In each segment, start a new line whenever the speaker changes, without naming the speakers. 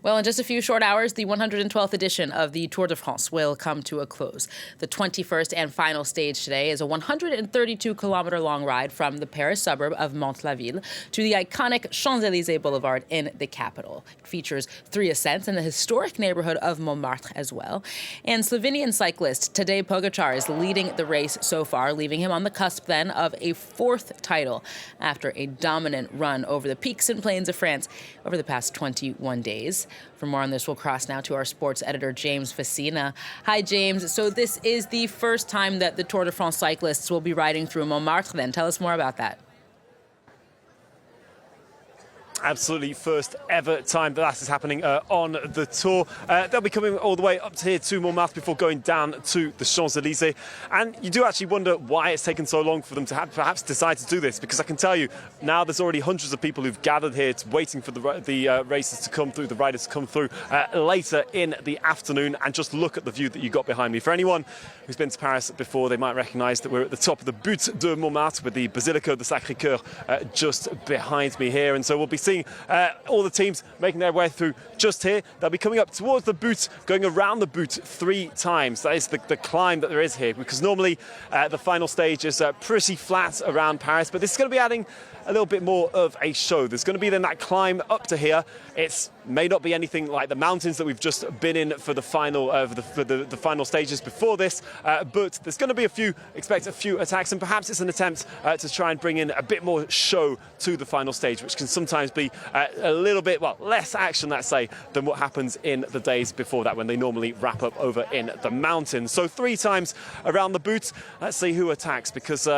Well, in just a few short hours, the 112th edition of the Tour de France will come to a close. The 21st and final stage today is a 132-kilometer-long ride from the Paris suburb of Mantes-la-Ville to the iconic Champs-Elysées Boulevard in the capital. It features 3 ascents in the historic neighborhood of Montmartre as well. And Slovenian cyclist Tadej Pogacar is leading the race so far, leaving him on the cusp then of a 4th title after a dominant run over the peaks and plains of France over the past 21 days. For more on this, we'll cross now to our sports editor, James Vasina. Hi, James. So this is the first time that the Tour de France cyclists will be riding through Montmartre then. Tell us more about that.
Absolutely first ever time that is happening on the Tour. They'll be coming all the way up to here to Montmartre before going down to the Champs-Elysées. And you do actually wonder why it's taken so long for them to perhaps decide to do this, because I can tell you now there's already hundreds of people who've gathered here waiting for the races to come through, the riders to come through later in the afternoon. And just look at the view that you got behind me. For anyone who's been to Paris before, they might recognise that we're at the top of the Butte de Montmartre with the Basilica de Sacré-Cœur just behind me here. And so we'll be seeing all the teams making their way through just here. They'll be coming up towards the Butte, going around the Butte 3 times. That is the climb that there is here, because normally the final stage is pretty flat around Paris, but this is going to be adding a little bit more of a show. There's going to be then that climb up to here. It may not be anything like the mountains that we've just been in for the final for the final stages before this, but there's going to be expect a few attacks, and perhaps it's an attempt to try and bring in a bit more show to the final stage, which can sometimes be a little bit, well, less action, let's say, than what happens in the days before that when they normally wrap up over in the mountains. So 3 times around the Butte. Let's see who attacks, because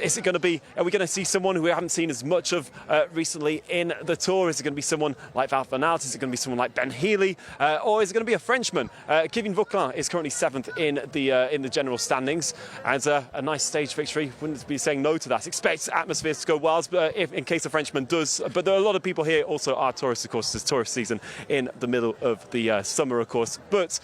is it going to be, are we going to see someone who we haven't seen as much of recently in the Tour? Is it going to be someone like Wout van Aert? Is it going to be someone like Ben Healy? Or is it going to be a Frenchman? Kevin Vauquelin is currently 7th in the general standings, and a nice stage victory. Wouldn't be saying no to that. Expect atmospheres to go wild in case a Frenchman does. But there are a lot of people here also are tourists, of course. It's tourist season in the middle of the summer, of course. But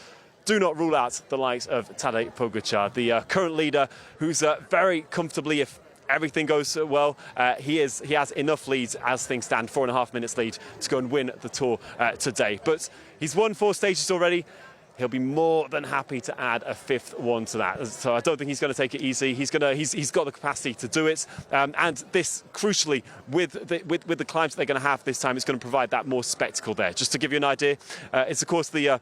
do not rule out the likes of Tadej Pogacar, the current leader, who's very comfortably, if everything goes well, he has enough leads as things stand, 4.5 minutes lead to go and win the Tour today. But he's won 4 stages already. He'll be more than happy to add a 5th one to that. So I don't think he's going to take it easy. He's got the capacity to do it. And this, crucially, with the climbs that they're going to have this time, it's going to provide that more spectacle there. Just to give you an idea, it's of course the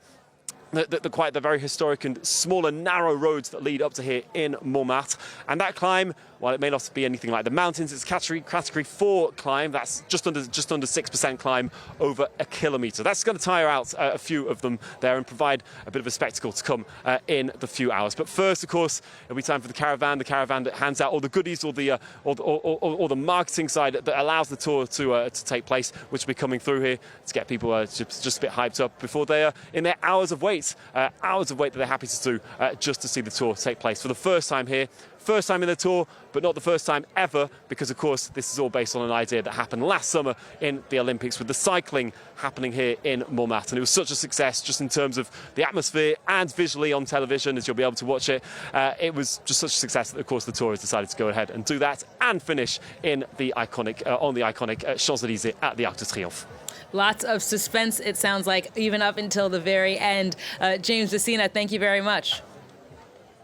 very historic and smaller, narrow roads that lead up to here in Montmartre. And that climb, while it may not be anything like the mountains, it's category 4 climb. That's just under 6% climb over a kilometre. That's going to tire out a few of them there and provide a bit of a spectacle to come in the few hours. But first, of course, it'll be time for the caravan that hands out all the goodies, all the marketing side that allows the Tour to take place, which will be coming through here to get people just a bit hyped up before they are in their hours of wait that they're happy to do just to see the Tour take place for the first time here. First time in the Tour, but not the first time ever, because, of course, this is all based on an idea that happened last summer in the Olympics with the cycling happening here in Montmartre. And it was such a success just in terms of the atmosphere and visually on television, as you'll be able to watch it. It was just such a success that, of course, the Tour has decided to go ahead and do that and finish in the iconic Champs-Elysées at the Arc de Triomphe.
Lots of suspense, it sounds like, even up until the very end. James Vasina, thank you very much.